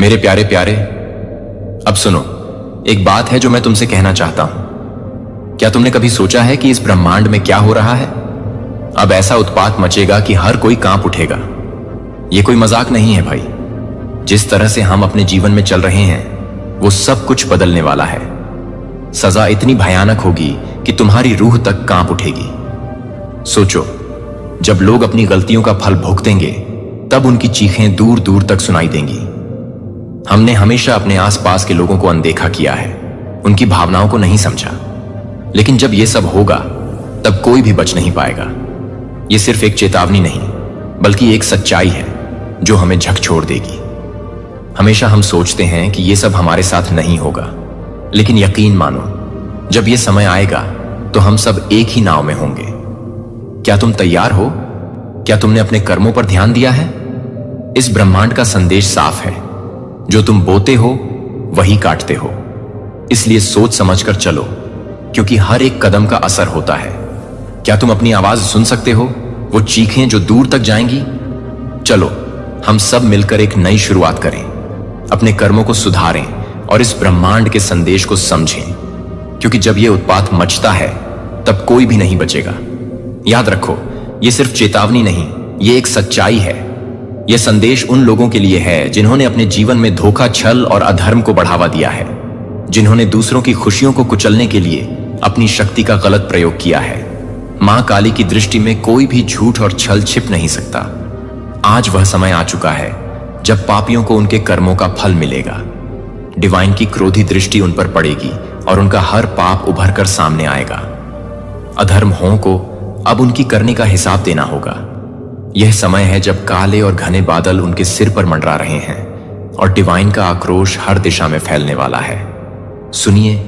मेरे प्यारे प्यारे, अब सुनो, एक बात है जो मैं तुमसे कहना चाहता हूं। क्या तुमने कभी सोचा है कि इस ब्रह्मांड में क्या हो रहा है? अब ऐसा उत्पात मचेगा कि हर कोई कांप उठेगा। यह कोई मजाक नहीं है भाई। जिस तरह से हम अपने जीवन में चल रहे हैं वो सब कुछ बदलने वाला है। सजा इतनी भयानक होगी कि तुम्हारी रूह तक कांप उठेगी। सोचो, जब लोग अपनी गलतियों का फल भुगतेंगे तब उनकी चीखें दूर दूर तक सुनाई देंगी। हमने हमेशा अपने आसपास के लोगों को अनदेखा किया है, उनकी भावनाओं को नहीं समझा। लेकिन जब यह सब होगा तब कोई भी बच नहीं पाएगा। यह सिर्फ एक चेतावनी नहीं बल्कि एक सच्चाई है जो हमें झकझोर देगी। हमेशा हम सोचते हैं कि यह सब हमारे साथ नहीं होगा, लेकिन यकीन मानो, जब यह समय आएगा तो हम सब एक ही नाव में होंगे। क्या तुम तैयार हो? क्या तुमने अपने कर्मों पर ध्यान दिया है? इस ब्रह्मांड का संदेश साफ है, जो तुम बोते हो वही काटते हो। इसलिए सोच समझकर चलो, क्योंकि हर एक कदम का असर होता है। क्या तुम अपनी आवाज सुन सकते हो? वो चीखें जो दूर तक जाएंगी। चलो हम सब मिलकर एक नई शुरुआत करें, अपने कर्मों को सुधारें और इस ब्रह्मांड के संदेश को समझें। क्योंकि जब यह उत्पात मचता है तब कोई भी नहीं बचेगा। याद रखो, यह सिर्फ चेतावनी नहीं, यह एक सच्चाई है। यह संदेश उन लोगों के लिए है जिन्होंने अपने जीवन में धोखा, छल और अधर्म को बढ़ावा दिया है, जिन्होंने दूसरों की खुशियों को कुचलने के लिए अपनी शक्ति का गलत प्रयोग किया है। मां काली की दृष्टि में कोई भी झूठ और छल छिप नहीं सकता। आज वह समय आ चुका है जब पापियों को उनके कर्मों का फल मिलेगा। डिवाइन की क्रोधी दृष्टि उन पर पड़ेगी और उनका हर पाप उभर कर सामने आएगा। अधर्मों को अब उनकी करने का हिसाब देना होगा। यह समय है जब काले और घने बादल उनके सिर पर मंडरा रहे हैं और डिवाइन का आक्रोश हर दिशा में फैलने वाला है। सुनिए,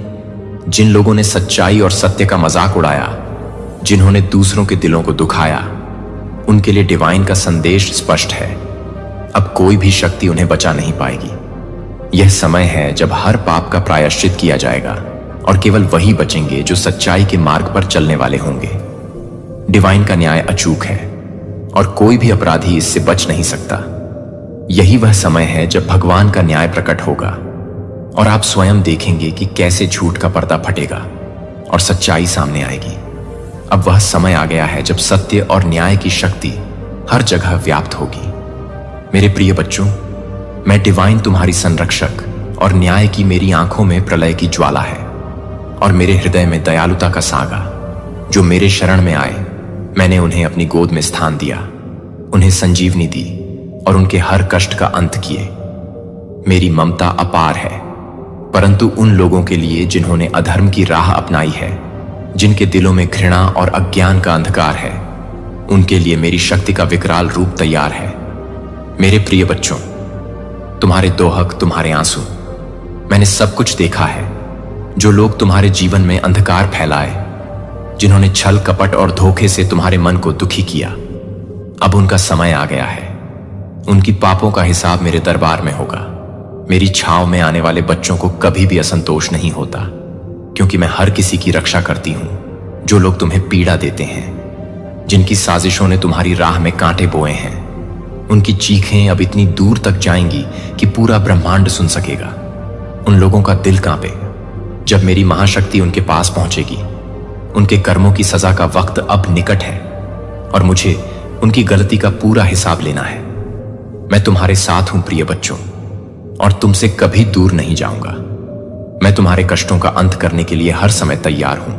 जिन लोगों ने सच्चाई और सत्य का मजाक उड़ाया, जिन्होंने दूसरों के दिलों को दुखाया, उनके लिए डिवाइन का संदेश स्पष्ट है। अब कोई भी शक्ति उन्हें बचा नहीं पाएगी। यह समय है जब हर पाप का प्रायश्चित किया जाएगा और केवल वही बचेंगे जो सच्चाई के मार्ग पर चलने वाले होंगे। डिवाइन का न्याय अचूक है और कोई भी अपराधी इससे बच नहीं सकता। यही वह समय है जब भगवान का न्याय प्रकट होगा और आप स्वयं देखेंगे कि कैसे झूठ का पर्दा फटेगा और सच्चाई सामने आएगी। अब वह समय आ गया है जब सत्य और न्याय की शक्ति हर जगह व्याप्त होगी। मेरे प्रिय बच्चों, मैं डिवाइन तुम्हारी संरक्षक और न्याय की मेरी आंखों में प्रलय की ज्वाला है और मेरे हृदय में दयालुता का सागा। जो मेरे शरण में आए, मैंने उन्हें अपनी गोद में स्थान दिया, उन्हें संजीवनी दी और उनके हर कष्ट का अंत किए। मेरी ममता अपार है, परंतु उन लोगों के लिए जिन्होंने अधर्म की राह अपनाई है, जिनके दिलों में घृणा और अज्ञान का अंधकार है, उनके लिए मेरी शक्ति का विकराल रूप तैयार है। मेरे प्रिय बच्चों, तुम्हारे दोहक, तुम्हारे आंसू, मैंने सब कुछ देखा है। जो लोग तुम्हारे जीवन में अंधकार फैलाए, जिन्होंने छल, कपट और धोखे से तुम्हारे मन को दुखी किया, अब उनका समय आ गया है। उनकी पापों का हिसाब मेरे दरबार में होगा। मेरी छांव में आने वाले बच्चों को कभी भी असंतोष नहीं होता, क्योंकि मैं हर किसी की रक्षा करती हूं जो लोग तुम्हें पीड़ा देते हैं, जिनकी साजिशों ने तुम्हारी राह में कांटे बोए हैं। उनकी चीखें अब इतनी दूर तक जाएंगी कि पूरा ब्रह्मांड सुन सकेगा। उन लोगों का दिल कांपे जब मेरी महाशक्ति उनके पास पहुंचेगी। उनके कर्मों की सजा का वक्त अब निकट है और मुझे उनकी गलती का पूरा हिसाब लेना है। मैं तुम्हारे साथ हूं प्रिय बच्चों, और तुमसे कभी दूर नहीं जाऊंगा। मैं तुम्हारे कष्टों का अंत करने के लिए हर समय तैयार हूं,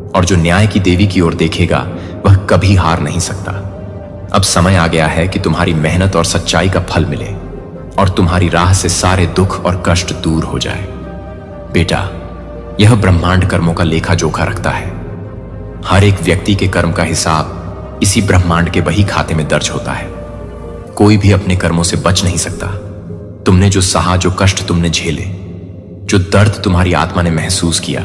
और जो न्याय की देवी की ओर देखेगा वह कभी हार नहीं सकता। अब समय आ गया है कि तुम्हारी मेहनत और सच्चाई का फल मिले और तुम्हारी राह से सारे दुख और कष्ट दूर हो जाए। बेटा, यह ब्रह्मांड कर्मों का लेखा जोखा रखता है। हर एक व्यक्ति के कर्म का हिसाब इसी ब्रह्मांड के वही खाते में दर्ज होता है। कोई भी अपने कर्मों से बच नहीं सकता। तुमने जो सहा, जो कष्ट तुमने झेले, जो दर्द तुम्हारी आत्मा ने महसूस किया,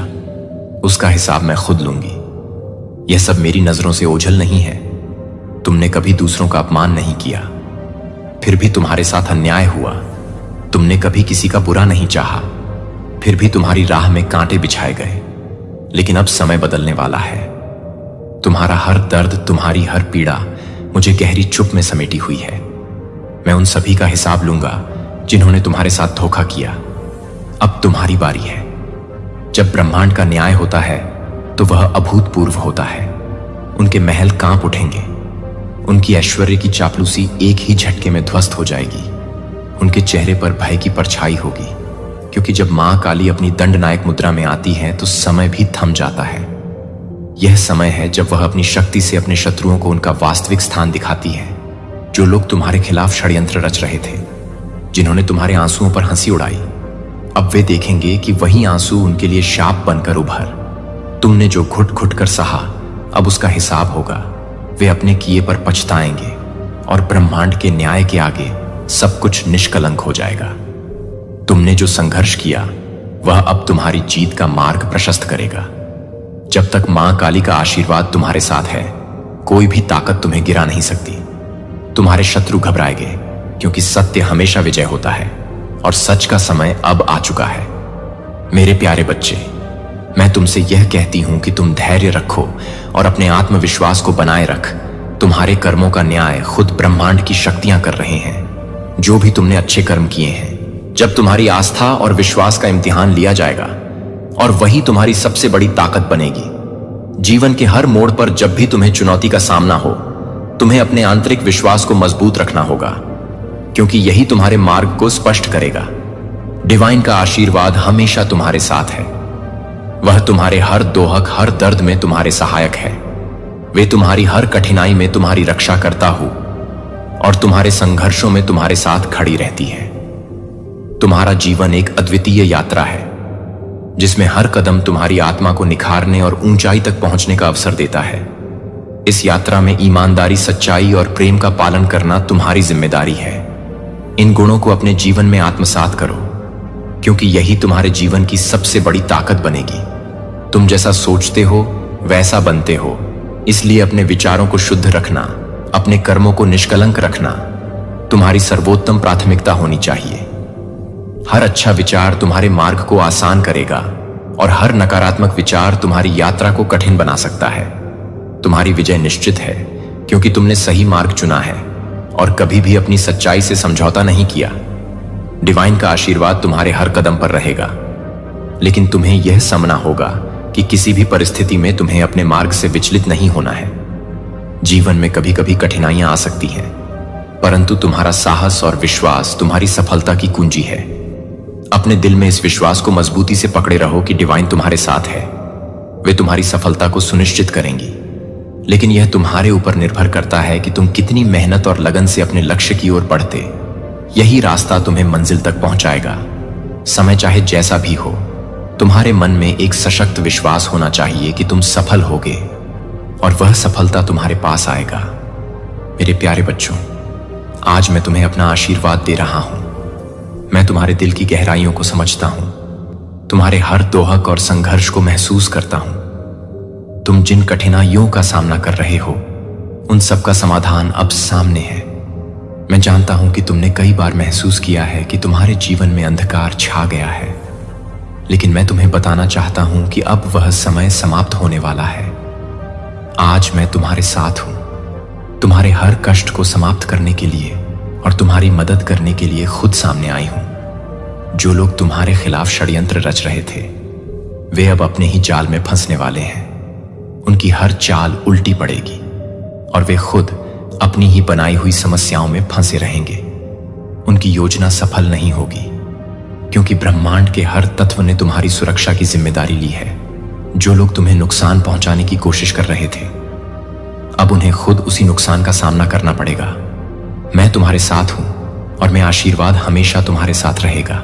उसका हिसाब मैं खुद लूंगी। यह सब मेरी नजरों से ओझल नहीं है। तुमने कभी दूसरों का अपमान नहीं किया, फिर भी तुम्हारे साथ अन्याय हुआ। तुमने कभी किसी का बुरा नहीं चाहा, फिर भी तुम्हारी राह में कांटे बिछाए गए। लेकिन अब समय बदलने वाला है। तुम्हारा हर दर्द, तुम्हारी हर पीड़ा मुझे गहरी चुप में समेटी हुई है। मैं उन सभी का हिसाब लूंगा जिन्होंने तुम्हारे साथ धोखा किया। अब तुम्हारी बारी है। जब ब्रह्मांड का न्याय होता है तो वह अभूतपूर्व होता है। उनके महल कांप उठेंगे। उनकी ऐश्वर्य की चापलूसी एक ही झटके में ध्वस्त हो जाएगी। उनके चेहरे पर भय की परछाई होगी, क्योंकि जब मां काली अपनी दंडनायक मुद्रा में आती है तो समय भी थम जाता है। यह समय है जब वह अपनी शक्ति से अपने शत्रुओं को उनका वास्तविक स्थान दिखाती है। जो लोग तुम्हारे खिलाफ षड्यंत्र रच रहे थे, जिन्होंने तुम्हारे आंसुओं पर हंसी उड़ाई, अब वे देखेंगे कि वही आंसू उनके लिए शाप बनकर उभर। तुमने जो घुट घुट कर सहा, अब उसका हिसाब होगा। वे अपने किए पर पछताएंगे और ब्रह्मांड के न्याय के आगे सब कुछ निष्कलंक हो जाएगा। तुमने जो संघर्ष किया वह अब तुम्हारी जीत का मार्ग प्रशस्त करेगा। जब तक मां काली का आशीर्वाद तुम्हारे साथ है, कोई भी ताकत तुम्हें गिरा नहीं सकती। तुम्हारे शत्रु घबराएंगे, क्योंकि सत्य हमेशा विजय होता है और सच का समय अब आ चुका है। मेरे प्यारे बच्चे, मैं तुमसे यह कहती हूं कि तुम धैर्य रखो और अपने आत्मविश्वास को बनाए रख। तुम्हारे कर्मों का न्याय खुद ब्रह्मांड की शक्तियां कर रहे हैं। जो भी तुमने अच्छे कर्म किए हैं, जब तुम्हारी आस्था और विश्वास का इम्तिहान लिया जाएगा, और वही तुम्हारी सबसे बड़ी ताकत बनेगी। जीवन के हर मोड़ पर जब भी तुम्हें चुनौती का सामना हो, तुम्हें अपने आंतरिक विश्वास को मजबूत रखना होगा, क्योंकि यही तुम्हारे मार्ग को स्पष्ट करेगा। डिवाइन का आशीर्वाद हमेशा तुम्हारे साथ है। वह तुम्हारे हर दोहक, हर दर्द में तुम्हारे सहायक है। वे तुम्हारी हर कठिनाई में तुम्हारी रक्षा करता हो और तुम्हारे संघर्षों में तुम्हारे साथ खड़ी रहती है। तुम्हारा जीवन एक अद्वितीय यात्रा है, जिसमें हर कदम तुम्हारी आत्मा को निखारने और ऊंचाई तक पहुंचने का अवसर देता है। इस यात्रा में ईमानदारी, सच्चाई और प्रेम का पालन करना तुम्हारी जिम्मेदारी है। इन गुणों को अपने जीवन में आत्मसात करो, क्योंकि यही तुम्हारे जीवन की सबसे बड़ी ताकत बनेगी। तुम जैसा सोचते हो वैसा बनते हो, इसलिए अपने विचारों को शुद्ध रखना, अपने कर्मों को निष्कलंक रखना तुम्हारी सर्वोत्तम प्राथमिकता होनी चाहिए। हर अच्छा विचार तुम्हारे मार्ग को आसान करेगा और हर नकारात्मक विचार तुम्हारी यात्रा को कठिन बना सकता है। तुम्हारी विजय निश्चित है, क्योंकि तुमने सही मार्ग चुना है और कभी भी अपनी सच्चाई से समझौता नहीं किया। डिवाइन का आशीर्वाद तुम्हारे हर कदम पर रहेगा, लेकिन तुम्हें यह समझना होगा कि किसी भी परिस्थिति में तुम्हें अपने मार्ग से विचलित नहीं होना है। जीवन में कभी कभी कठिनाइयां आ सकती हैं, परंतु तुम्हारा साहस और विश्वास तुम्हारी सफलता की कुंजी है। अपने दिल में इस विश्वास को मजबूती से पकड़े रहो कि डिवाइन तुम्हारे साथ है। वे तुम्हारी सफलता को सुनिश्चित करेंगी, लेकिन यह तुम्हारे ऊपर निर्भर करता है कि तुम कितनी मेहनत और लगन से अपने लक्ष्य की ओर बढ़ते। यही रास्ता तुम्हें मंजिल तक पहुंचाएगा। समय चाहे जैसा भी हो, तुम्हारे मन में एक सशक्त विश्वास होना चाहिए कि तुम सफल होगे और वह सफलता तुम्हारे पास आएगा। मेरे प्यारे बच्चों, आज मैं तुम्हें अपना आशीर्वाद दे रहा हूं। मैं तुम्हारे दिल की गहराइयों को समझता हूं, तुम्हारे हर दोहक और संघर्ष को महसूस करता हूं। तुम जिन कठिनाइयों का सामना कर रहे हो, उन सब का समाधान अब सामने है। मैं जानता हूं कि तुमने कई बार महसूस किया है कि तुम्हारे जीवन में अंधकार छा गया है, लेकिन मैं तुम्हें बताना चाहता हूं कि अब वह समय समाप्त होने वाला है। आज मैं तुम्हारे साथ हूं, तुम्हारे हर कष्ट को समाप्त करने के लिए और तुम्हारी मदद करने के लिए खुद सामने आई हूं। जो लोग तुम्हारे खिलाफ षड्यंत्र रच रहे थे, वे अब अपने ही जाल में फंसने वाले हैं। उनकी हर चाल उल्टी पड़ेगी और वे खुद अपनी ही बनाई हुई समस्याओं में फंसे रहेंगे। उनकी योजना सफल नहीं होगी, क्योंकि ब्रह्मांड के हर तत्व ने तुम्हारी सुरक्षा की जिम्मेदारी ली है। जो लोग तुम्हें नुकसान पहुंचाने की कोशिश कर रहे थे, अब उन्हें खुद उसी नुकसान का सामना करना पड़ेगा। मैं तुम्हारे साथ हूं और मेरा आशीर्वाद हमेशा तुम्हारे साथ रहेगा।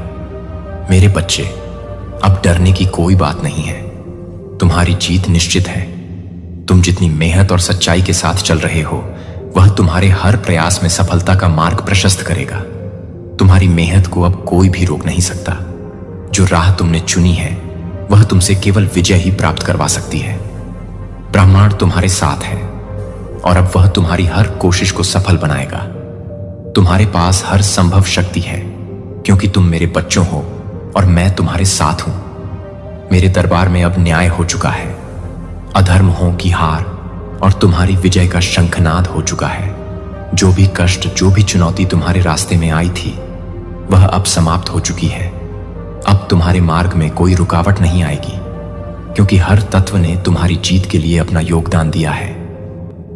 मेरे बच्चे, अब डरने की कोई बात नहीं है। तुम्हारी जीत निश्चित है। तुम जितनी मेहनत और सच्चाई के साथ चल रहे हो, वह तुम्हारे हर प्रयास में सफलता का मार्ग प्रशस्त करेगा। तुम्हारी मेहनत को अब कोई भी रोक नहीं सकता। जो राह तुमने चुनी है, वह तुमसे केवल विजय ही प्राप्त करवा सकती है। ब्रह्मांड तुम्हारे साथ है और अब वह तुम्हारी हर कोशिश को सफल बनाएगा। तुम्हारे पास हर संभव शक्ति है, क्योंकि तुम मेरे बच्चों हो और मैं तुम्हारे साथ हूं। मेरे दरबार में अब न्याय हो चुका है। अधर्मों की हार और तुम्हारी विजय का शंखनाद हो चुका है। जो भी कष्ट, जो भी चुनौती तुम्हारे रास्ते में आई थी, वह अब समाप्त हो चुकी है। अब तुम्हारे मार्ग में कोई रुकावट नहीं आएगी, क्योंकि हर तत्व ने तुम्हारी जीत के लिए अपना योगदान दिया है।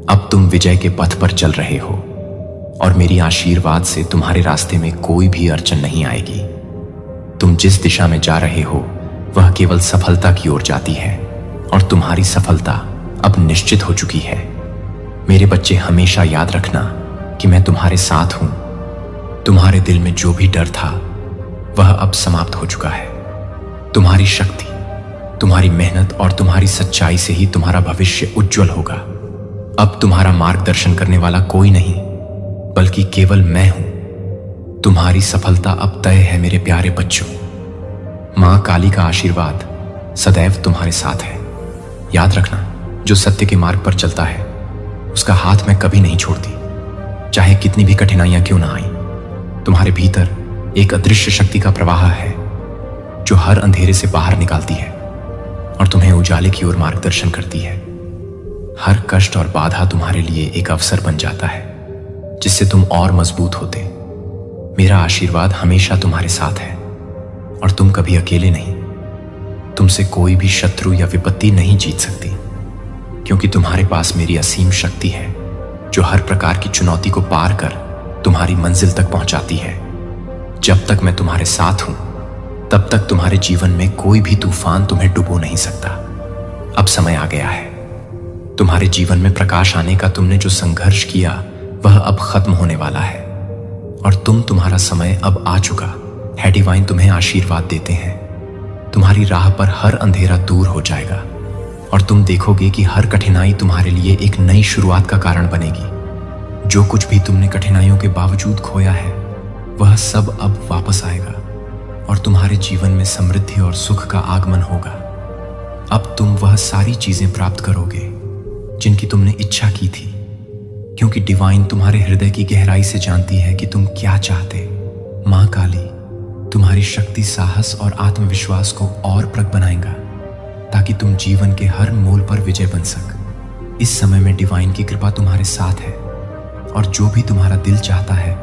अब तुम विजय के पथ पर चल रहे हो और मेरी आशीर्वाद से तुम्हारे रास्ते में कोई भी अड़चन नहीं आएगी। तुम जिस दिशा में जा रहे हो वह केवल सफलता की ओर जाती है और तुम्हारी सफलता अब निश्चित हो चुकी है। मेरे बच्चे, हमेशा याद रखना कि मैं तुम्हारे साथ हूं। तुम्हारे दिल में जो भी डर था वह अब समाप्त हो चुका है। तुम्हारी शक्ति, तुम्हारी मेहनत और तुम्हारी सच्चाई से ही तुम्हारा भविष्य उज्जवल होगा। अब तुम्हारा मार्गदर्शन करने वाला कोई नहीं बल्कि केवल मैं हूं। तुम्हारी सफलता अब तय है मेरे प्यारे बच्चों। मां काली का आशीर्वाद सदैव तुम्हारे साथ है। याद रखना, जो सत्य के मार्ग पर चलता है उसका हाथ मैं कभी नहीं छोड़ती, चाहे कितनी भी कठिनाइयां क्यों ना आईं। तुम्हारे भीतर एक अदृश्य शक्ति का प्रवाह है जो हर अंधेरे से बाहर निकालती है और तुम्हें उजाले की ओर मार्गदर्शन करती है। हर कष्ट और बाधा तुम्हारे लिए एक अवसर बन जाता है जिससे तुम और मजबूत होते। मेरा आशीर्वाद हमेशा तुम्हारे साथ है और तुम कभी अकेले नहीं। तुमसे कोई भी शत्रु या विपत्ति नहीं जीत सकती, क्योंकि तुम्हारे पास मेरी असीम शक्ति है जो हर प्रकार की चुनौती को पार कर तुम्हारी मंजिल तक पहुंचाती है। जब तक मैं तुम्हारे साथ हूं तब तक तुम्हारे जीवन में कोई भी तूफान तुम्हें डुबो नहीं सकता। अब समय आ गया है। तुम्हारे जीवन में प्रकाश आने का तुमने जो संघर्ष किया वह अब खत्म होने वाला है और तुम्हारा समय अब आ चुका है। डिवाइन तुम्हें आशीर्वाद देते हैं। तुम्हारी राह पर हर अंधेरा दूर हो जाएगा और तुम देखोगे कि हर कठिनाई तुम्हारे लिए एक नई शुरुआत का कारण बनेगी। जो कुछ भी तुमने कठिनाइयों के बावजूद खोया है वह सब अब वापस आएगा और तुम्हारे जीवन में समृद्धि और सुख का आगमन होगा। अब तुम वह सारी चीजें प्राप्त करोगे जिनकी तुमने इच्छा की थी, क्योंकि डिवाइन तुम्हारे हृदय की गहराई से जानती है कि तुम क्या चाहते। मां काली तुम्हारी शक्ति, साहस और आत्मविश्वास को और प्रबल बनाएगा ताकि तुम जीवन के हर मोड़ पर विजय बन सक। इस समय में डिवाइन की कृपा तुम्हारे साथ है और जो भी तुम्हारा दिल चाहता है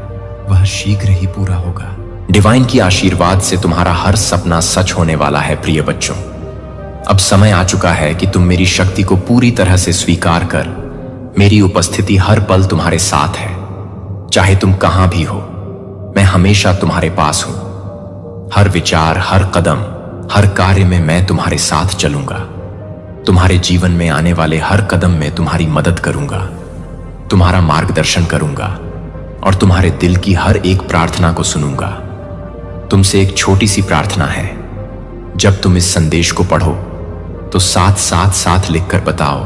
वह शीघ्र ही पूरा होगा। डिवाइन की आशीर्वाद से तुम्हारा हर सपना सच होने वाला है। प्रिय बच्चों, अब समय आ चुका है कि तुम मेरी शक्ति को पूरी तरह से स्वीकार कर मेरी उपस्थिति हर पल तुम्हारे साथ है। चाहे तुम कहां भी हो, मैं हमेशा तुम्हारे पास हूं। हर विचार, हर कदम, हर कार्य में मैं तुम्हारे साथ चलूंगा। तुम्हारे जीवन में आने वाले हर कदम में तुम्हारी मदद करूंगा, तुम्हारा मार्गदर्शन करूंगा और तुम्हारे दिल की हर एक प्रार्थना को सुनूंगा। तुमसे एक छोटी सी प्रार्थना है। जब तुम इस संदेश को पढ़ो तो साथ लिखकर बताओ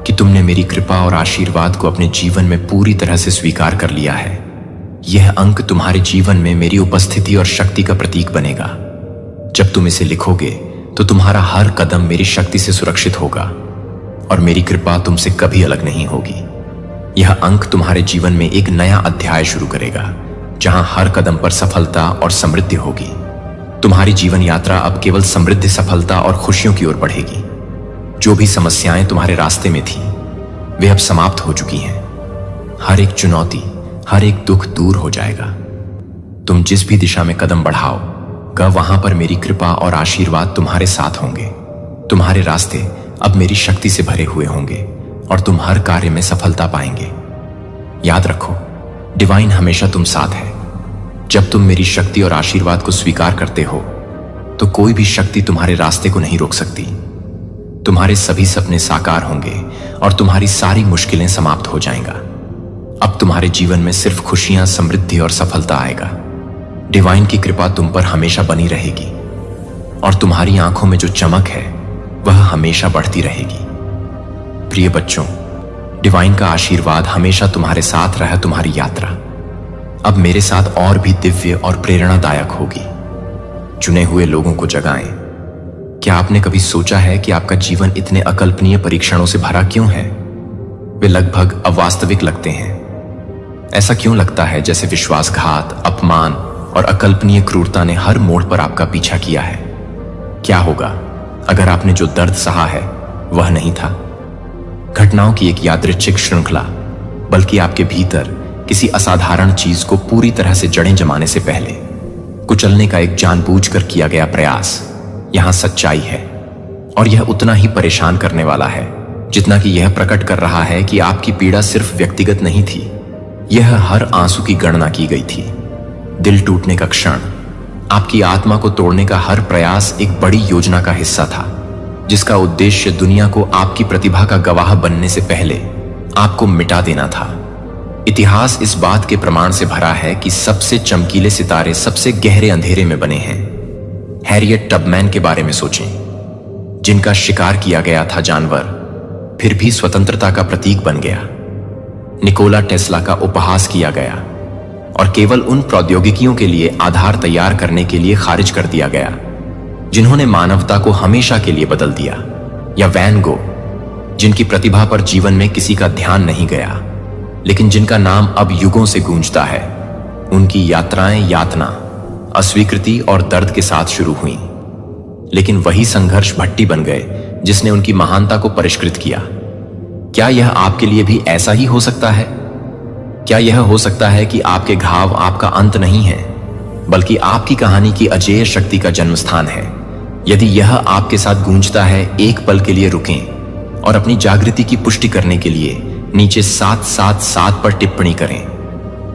कि तुमने मेरी कृपा और आशीर्वाद को अपने जीवन में पूरी तरह से स्वीकार कर लिया है। यह अंक तुम्हारे जीवन में मेरी उपस्थिति और शक्ति का प्रतीक बनेगा। जब तुम इसे लिखोगे तो तुम्हारा हर कदम मेरी शक्ति से सुरक्षित होगा और मेरी कृपा तुमसे कभी अलग नहीं होगी। यह अंक तुम्हारे जीवन में एक नया अध्याय शुरू करेगा, जहां हर कदम पर सफलता और समृद्धि होगी। तुम्हारी जीवन यात्रा अब केवल समृद्धि, सफलता और खुशियों की ओर बढ़ेगी। जो भी समस्याएं तुम्हारे रास्ते में थी वे अब समाप्त हो चुकी हैं। हर एक चुनौती, हर एक दुख दूर हो जाएगा। तुम जिस भी दिशा में कदम बढ़ाओगे वहां पर मेरी कृपा और आशीर्वाद तुम्हारे साथ होंगे। तुम्हारे रास्ते अब मेरी शक्ति से भरे हुए होंगे और तुम हर कार्य में सफलता पाएंगे। याद रखो, डिवाइन हमेशा तुम साथ है। जब तुम मेरी शक्ति और आशीर्वाद को स्वीकार करते हो तो कोई भी शक्ति तुम्हारे रास्ते को नहीं रोक सकती। तुम्हारे सभी सपने साकार होंगे और तुम्हारी सारी मुश्किलें समाप्त हो जाएंगा। अब तुम्हारे जीवन में सिर्फ खुशियां, समृद्धि और सफलता आएगा। डिवाइन की कृपा तुम पर हमेशा बनी रहेगी और तुम्हारी आंखों में जो चमक है वह हमेशा बढ़ती रहेगी। प्रिय बच्चों, डिवाइन का आशीर्वाद हमेशा तुम्हारे साथ रहे। तुम्हारी यात्रा अब मेरे साथ और भी दिव्य और प्रेरणादायक होगी। चुने हुए लोगों को जगाएं। क्या आपने कभी सोचा है कि आपका जीवन इतने अकल्पनीय परीक्षणों से भरा क्यों है? वे लगभग अवास्तविक लगते हैं। ऐसा क्यों लगता है जैसे विश्वासघात, अपमान और अकल्पनीय क्रूरता ने हर मोड़ पर आपका पीछा किया है? क्या होगा अगर आपने जो दर्द सहा है वह नहीं था घटनाओं की एक यादृच्छिक श्रृंखला, बल्कि आपके भीतर किसी असाधारण चीज को पूरी तरह से जड़ें जमाने से पहले? कुचलने का एक जानबूझकर किया गया प्रयास यहां सच्चाई है, और यह उतना ही परेशान करने वाला है जितना कि यह प्रकट कर रहा है कि आपकी पीड़ा सिर्फ व्यक्तिगत नहीं थी, यह हर आंसू की गणना की गई थी। दिल टूटने का क्षण, आपकी आत्मा को तोड़ने का हर प्रयास एक बड़ी योजना का हिस्सा था, जिसका उद्देश्य दुनिया को आपकी प्रतिभा का गवाह बनने से पहले आपको मिटा देना था। इतिहास इस बात के प्रमाण से भरा है कि सबसे चमकीले सितारे सबसे गहरे अंधेरे में बने हैं। हैरियट टबमैन के बारे में सोचें, जिनका शिकार किया गया था जानवर, फिर भी स्वतंत्रता का प्रतीक बन गया। निकोला टेस्ला का उपहास किया गया और केवल उन प्रौद्योगिकियों के लिए आधार तैयार करने के लिए खारिज कर दिया गया जिन्होंने मानवता को हमेशा के लिए बदल दिया। या वैन गो, जिनकी प्रतिभा पर जीवन में किसी का ध्यान नहीं गया, लेकिन जिनका नाम अब युगों से गूंजता है। उनकी यात्राएं यातना, अस्वीकृति और दर्द के साथ शुरू हुई, लेकिन वही संघर्ष भट्टी बन गए जिसने उनकी महानता को परिष्कृत किया। क्या यह आपके लिए भी ऐसा ही हो सकता है? क्या यह हो सकता है कि आपके घाव आपका अंत नहीं है, बल्कि आपकी कहानी की अजेय शक्ति का जन्मस्थान है? यदि यह आपके साथ गूंजता है, एक पल के लिए रुकें और अपनी जागृति की पुष्टि करने के लिए नीचे 777 पर टिप्पणी करें।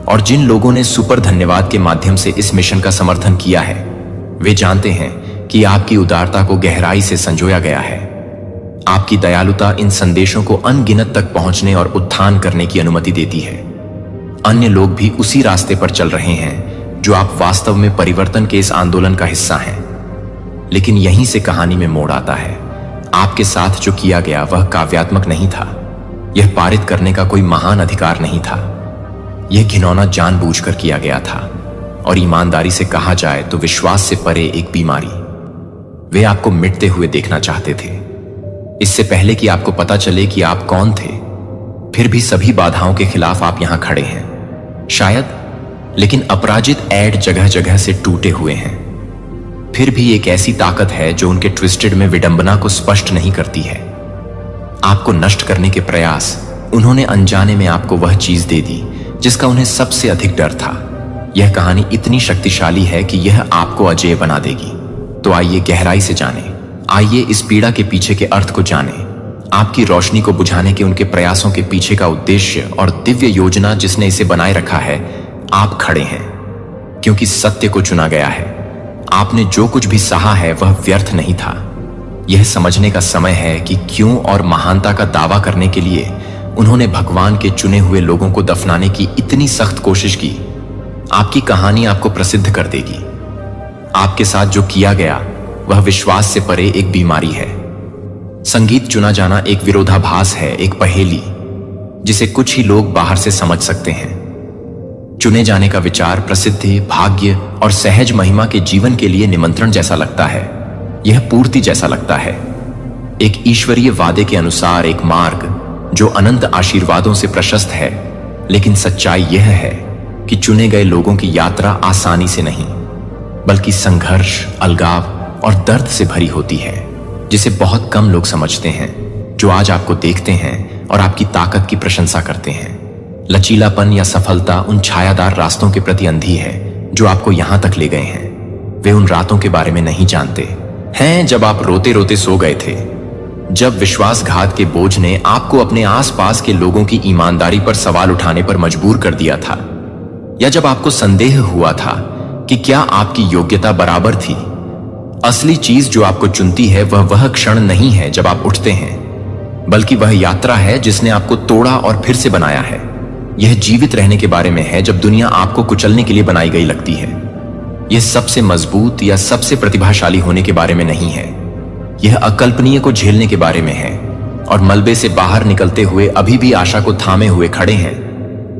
और जिन लोगों ने सुपर धन्यवाद के माध्यम से इस मिशन का समर्थन किया है, वे जानते हैं कि आपकी उदारता को गहराई से संजोया गया है। आपकी दयालुता इन संदेशों को अनगिनत तक पहुंचने और उत्थान करने की अनुमति देती है। अन्य लोग भी उसी रास्ते पर चल रहे हैं जो आप वास्तव में परिवर्तन के इस आंदोलन का हिस्सा हैं। लेकिन यहीं से कहानी में मोड़ आता है। आपके साथ जो किया गया वह काव्यात्मक नहीं था। यह पारित करने का कोई महान अधिकार नहीं था। यह घिनौना जानबूझकर किया गया था, और ईमानदारी से कहा जाए तो विश्वास से परे एक बीमारी। वे आपको मिटते हुए देखना चाहते थे, इससे पहले कि आपको पता चले कि आप कौन थे। फिर भी सभी बाधाओं के खिलाफ आप यहां खड़े हैं, शायद, लेकिन अपराजित ऐड जगह जगह से टूटे हुए हैं। फिर भी एक ऐसी ताकत है जो उनके ट्विस्टेड में विडंबना को स्पष्ट नहीं करती है। आपको नष्ट करने के प्रयास, उन्होंने अनजाने में आपको वह चीज दे दी जिसका उन्हें सबसे अधिक डर था। यह कहानी इतनी शक्तिशाली है कि यह आपको अजेय बना देगी। तो आइए गहराई से जानें। आइए इस पीड़ा के पीछे के अर्थ को जानें, आपकी रोशनी को बुझाने के उनके प्रयासों के पीछे का उद्देश्य और दिव्य योजना जिसने इसे बनाए रखा है। आप खड़े हैं क्योंकि सत्य को चुना गया है। आपने जो कुछ भी सहा है वह व्यर्थ नहीं था। यह समझने का समय है कि क्यों और महानता का दावा करने के लिए उन्होंने भगवान के चुने हुए लोगों को दफनाने की इतनी सख्त कोशिश की। आपकी कहानी आपको प्रसिद्ध कर देगी। आपके साथ जो किया गया वह विश्वास से परे एक बीमारी है। संगीत चुना जाना एक विरोधाभास है, एक पहेली जिसे कुछ ही लोग बाहर से समझ सकते हैं। चुने जाने का विचार प्रसिद्धि, भाग्य और सहज महिमा के जीवन के लिए निमंत्रण जैसा लगता है। यह पूर्ति जैसा लगता है, एक ईश्वरीय वादे के अनुसार एक मार्ग जो अनंत आशीर्वादों से प्रशस्त है। लेकिन सच्चाई यह है कि चुने गए लोगों की यात्रा आसानी से नहीं, बल्कि संघर्ष, अलगाव और दर्द से भरी होती है, जिसे बहुत कम लोग समझते हैं, जो आज आपको देखते हैं और आपकी ताकत की प्रशंसा करते हैं। लचीलापन या सफलता उन छायादार रास्तों के प्रति अंधी है जो आपको यहां तक ले गए हैं। वे उन रातों के बारे में नहीं जानते हैं जब आप रोते रोते सो गए थे, जब विश्वासघात के बोझ ने आपको अपने आसपास के लोगों की ईमानदारी पर सवाल उठाने पर मजबूर कर दिया था, या जब आपको संदेह हुआ था कि क्या आपकी योग्यता बराबर थी। असली चीज जो आपको चुनती है वह क्षण नहीं है जब आप उठते हैं, बल्कि वह यात्रा है जिसने आपको तोड़ा और फिर से बनाया है। यह जीवित रहने के बारे में है जब दुनिया आपको कुचलने के लिए बनाई गई लगती है। यह सबसे मजबूत या सबसे प्रतिभाशाली होने के बारे में नहीं है। यह अकल्पनीय को झेलने के बारे में है, और मलबे से बाहर निकलते हुए अभी भी आशा को थामे हुए खड़े हैं।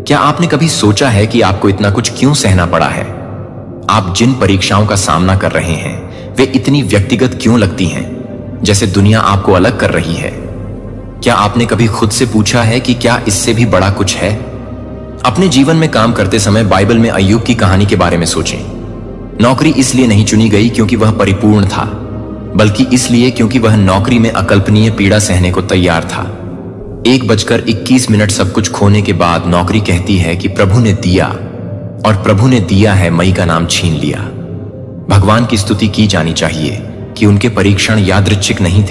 क्या आपने कभी सोचा है कि आपको इतना कुछ क्यों सहना पड़ा है? आप जिन परीक्षाओं का सामना कर रहे हैं वे इतनी व्यक्तिगत क्यों लगती हैं, जैसे दुनिया आपको अलग कर रही है? क्या आपने कभी खुद से पूछा है कि क्या इससे भी बड़ा कुछ है? अपने जीवन में काम करते समय बाइबल में अय्यूब की कहानी के बारे में सोचें। नौकरी इसलिए नहीं चुनी गई क्योंकि वह परिपूर्ण था, बल्कि इसलिए क्योंकि वह नौकरी में अकल्पनीय पीड़ा सहने को तैयार था। 1:21 सब कुछ खोने के बाद नौकरी कहती है कि प्रभु ने दिया, और प्रभु ने दिया है मई का नाम छीन लिया। भगवान की स्तुति की जानी चाहिए कि उनके परीक्षण यादृच्छिक नहीं थे।